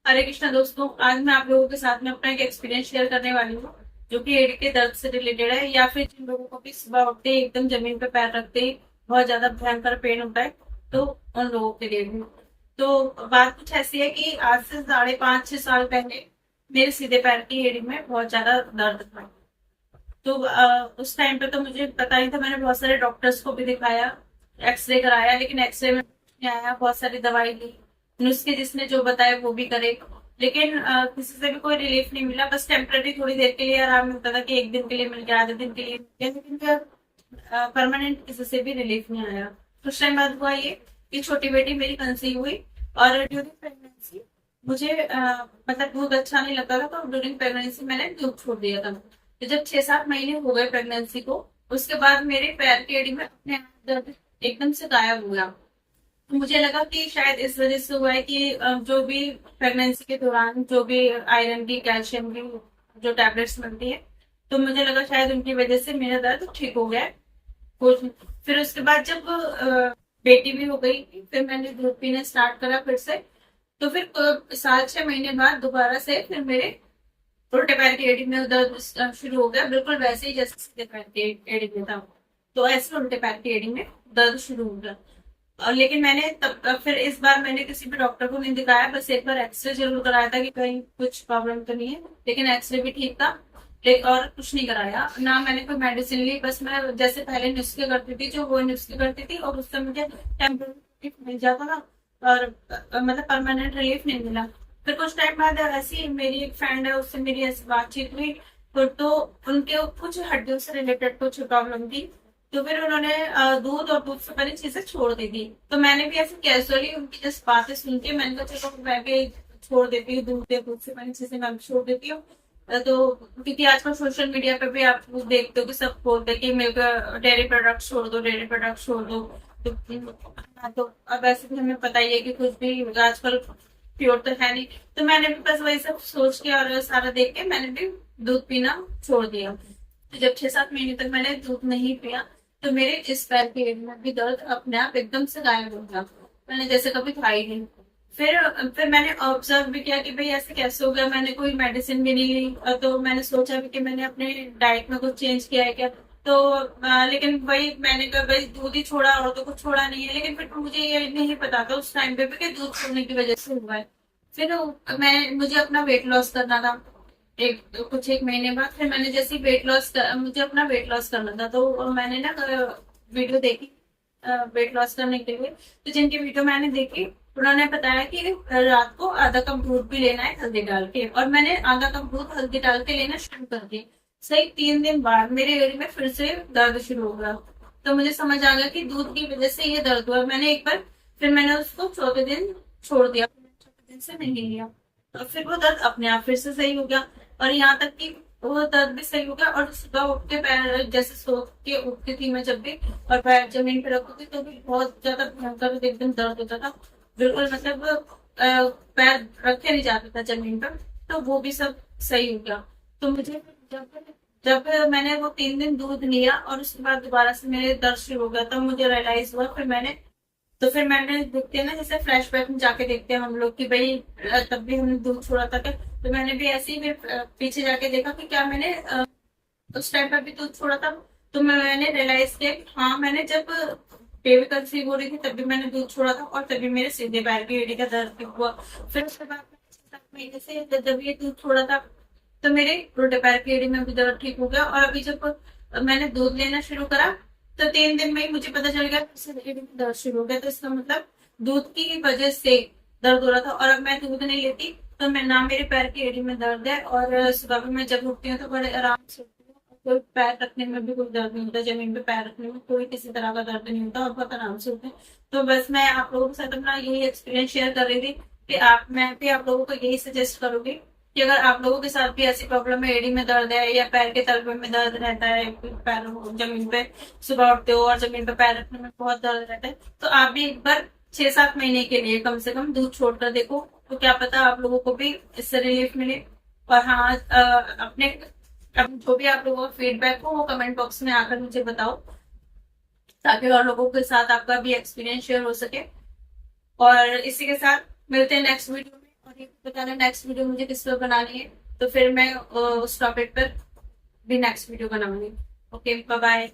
हरे कृष्णा दोस्तों, आज मैं आप लोगों के साथ में अपना एक एक्सपीरियंस शेयर करने वाली हूँ जो कि एड़ी के दर्द से रिलेटेड है, या फिर जिन लोगों को भी सुबह उठते ही एकदम जमीन पे पैर रखते ही बहुत ज्यादा भयंकर पेन होता है, तो उन लोगों के लिए भी। तो बात कुछ ऐसी है कि आज से 5.5 6 साल पहले मेरे सीधे पैर की एड़ी में बहुत ज्यादा दर्द था। तो उस टाइम पे तो मुझे पता नहीं था, मैंने बहुत सारे डॉक्टर्स को भी दिखाया, एक्सरे कराया, लेकिन एक्सरे में कुछ नहीं आया। बहुत सारी दवाई ली, नुस्खे जिसने जो बताया वो भी करे, लेकिन किसी से भी कोई रिलीफ नहीं मिला। बस टेम्पररी थोड़ी देर के लिए आराम मिलता था कि एक दिन के लिए मिल गया, आधे दिन के लिए मिल गया, लेकिन फिर परमानेंट किसी से भी रिलीफ नहीं आया। कुछ टाइम बाद हुआ ये कि छोटी बेटी मेरी कंसीव हुई, और ड्यूरिंग प्रेगनेंसी मुझे मतलब दूध अच्छा नहीं लगता था, तो ड्यूरिंग प्रेगनेंसी मैंने दूध छोड़ दिया था। तो जब 6 7 महीने हो गए प्रेगनेंसी को, उसके बाद मेरे पैर की एड़ी में अपने आप दर्द एकदम से गायब हुआ। तो मुझे लगा कि शायद इस वजह से हुआ है कि जो भी प्रेगनेंसी के दौरान जो भी आयरन की, कैल्शियम की जो टैबलेट्स मिलती है, तो मुझे लगा शायद उनकी वजह से मेरा दर्द ठीक हो गया है। कुछ फिर उसके बाद जब बेटी भी हो गई, फिर मैंने दूध पीना स्टार्ट करा फिर से। तो फिर 7 6 महीने बाद दोबारा से फिर मेरे उल्टे पैर की एड़ी में दर्द शुरू हो गया, बिल्कुल वैसे ही जैसे सीधे पैर की एड़ी में था। तो ऐसे उल्टे पैर की एड़ी में दर्द शुरू हो गया। और लेकिन मैंने तब फिर इस बार मैंने किसी भी डॉक्टर को नहीं दिखाया, बस एक बार एक्सरे जरूर कराया था कि कहीं कुछ प्रॉब्लम तो नहीं है, लेकिन एक्सरे भी ठीक था। और कुछ नहीं कराया ना, मैंने कोई मेडिसिन ली। बस मैं जैसे पहले नुस्खे करती थी, जो वो नुस्खे करती थी, और उससे मुझे टेम्परेरी मिल जाता था, और मतलब परमानेंट रिलीफ नहीं मिला। फिर कुछ टाइम बाद ऐसी मेरी एक फ्रेंड है, उससे मेरी ऐसी बातचीत हुई। तो उनके कुछ हड्डियों से रिलेटेड कुछ प्रॉब्लम थी। तो फिर उन्होंने दूध और दूध से बनी चीजें छोड़ दी थी। तो मैंने भी ऐसे कैजुअली उनकी जस्ट बातें सुन के मैंने कहा चलो मैं भी छोड़ देती हूँ, दूध या दूध से बनी चीजें मैं भी छोड़ देती हूँ। तो क्योंकि आजकल सोशल मीडिया पे भी आप लोग देखते हो कि सब बोलते हैं कि मेरे को डेयरी प्रोडक्ट छोड़ दो, डेयरी प्रोडक्ट छोड़ दो। तो, हाँ, तो अब ऐसे भी हमें पता ही है कि कुछ भी आजकल प्योर तो है नहीं। तो मैंने भी बस वही सब सोच के और सारा देख के मैंने भी दूध पीना छोड़ दिया। तो जब 6 7 महीने तक मैंने दूध नहीं पिया, तो मेरे इस पैर की एड़ी में भी दर्द अपने आप एकदम से गायब हो गया। मैंने जैसे कभी खाई नहीं। फिर मैंने ऑब्जर्व भी किया कि भाई ऐसे कैसे हो गया, मैंने कोई मेडिसिन भी नहीं ली। तो मैंने सोचा भी कि मैंने अपने डाइट में कुछ चेंज किया है क्या। तो लेकिन वही मैंने कहा भाई दूध ही छोड़ा और तो कुछ छोड़ा नहीं है, लेकिन फिर मुझे ये नहीं पता था उस टाइम पे भी कि दूध छोड़ने की वजह से हुआ है। फिर मुझे अपना वेट लॉस करना था। कुछ एक महीने बाद फिर मैंने जैसे मुझे अपना वेट लॉस करना था, तो मैंने ना वीडियो देखी वेट लॉस करने के लिए। तो जिनकी वीडियो मैंने देखी, उन्होंने बताया कि रात को आधा कप दूध भी लेना है हल्दी डाल के, और मैंने आधा कप दूध हल्दी डाल के लेना शुरू कर दी। सही 3 दिन बाद मेरे एड़ी में फिर से दर्द शुरू हो गया। तो मुझे समझ आ गया कि दूध की वजह से ये दर्द हुआ। मैंने एक बार फिर मैंने उसको चौथे दिन छोड़ दिया, चौथे दिन से नहीं लिया। तो फिर वो दर्द अपने आप फिर से सही हो गया। और यहाँ तक कि वो दर्द भी सही हो गया, और सुबह उठ के पैर जैसे सो के उठती थी मैं जब भी, और पैर जमीन पे रखती थी तो भी बहुत ज्यादा भयंकर एकदम दर्द होता था। बिल्कुल मतलब पैर रखे नहीं जाता था जमीन पर। तो वो भी सब सही हो गया। तो मुझे जब जब मैंने वो 3 दिन दूध लिया और उसके बाद दोबारा से मेरे दर्द शुरू हो गया, तब मुझे रियलाइज हुआ। फिर मैंने देखते हैं ना, जैसे फ्लैशबैक में जाके देखते हैं हम लोग कि भाई तब भी हमने दूध छोड़ा था क्या। तो मैंने भी ऐसे ही फिर पीछे जाके देखा कि क्या मैंने उस टाइम पर भी दूध छोड़ा था। तो मैंने रियलाइज किया कि हाँ, मैंने जब बेबी कंसीव हो रही थी तब भी मैंने दूध छोड़ा था, और तभी मेरे सीधे पैर की एड़ी का दर्द भी हुआ। फिर उसके बाद मैंने 6 7 महीने से जब ये दूध छोड़ा था, तो मेरे उल्टे पैर की एड़ी में भी दर्द ठीक हो गया। और अभी जब मैंने दूध लेना शुरू करा, तो 3 दिन में ही मुझे पता चल गया फिर से एड़ी में दर्द शुरू हो गया। तो इसका मतलब दूध की वजह से दर्द हो रहा था। और अब मैं दूध नहीं लेती तो मैं ना, मेरे पैर की एड़ी में दर्द है, और सुबह भी मैं जब उठती हूँ तो बड़े आराम से उठती हूँ। कोई पैर रखने में भी कोई दर्द नहीं होता, जमीन पे पैर रखने में कोई किसी तरह का दर्द नहीं होता, और बहुत आराम से उठते हैं। तो बस मैं आप लोगों के साथ अपना यही एक्सपीरियंस शेयर कर रही थी कि मैं भी आप लोगों को यही सजेस्ट करूंगी कि अगर आप लोगों के साथ भी ऐसी प्रॉब्लम है, एड़ी में दर्द है या पैर के तलवे में दर्द रहता है, पैरों जमीन पे सुबह उठते हो और जमीन पे पैर रखने में बहुत दर्द रहता है, तो आप भी एक बार 6 7 महीने के लिए कम से कम दूध छोड़कर देखो। तो क्या पता आप लोगों को भी इससे रिलीफ मिले। और हाँ, जो भी आप लोगों का फीडबैक हो वो कमेंट बॉक्स में आकर मुझे बताओ, ताकि और लोगों के साथ आपका भी एक्सपीरियंस शेयर हो सके। और इसी के साथ मिलते हैं नेक्स्ट वीडियो में। और करके बताना नेक्स्ट वीडियो मुझे किस पर बनानी है, तो फिर मैं उस टॉपिक पर भी नेक्स्ट वीडियो बनाऊंगी। Okay, bye bye.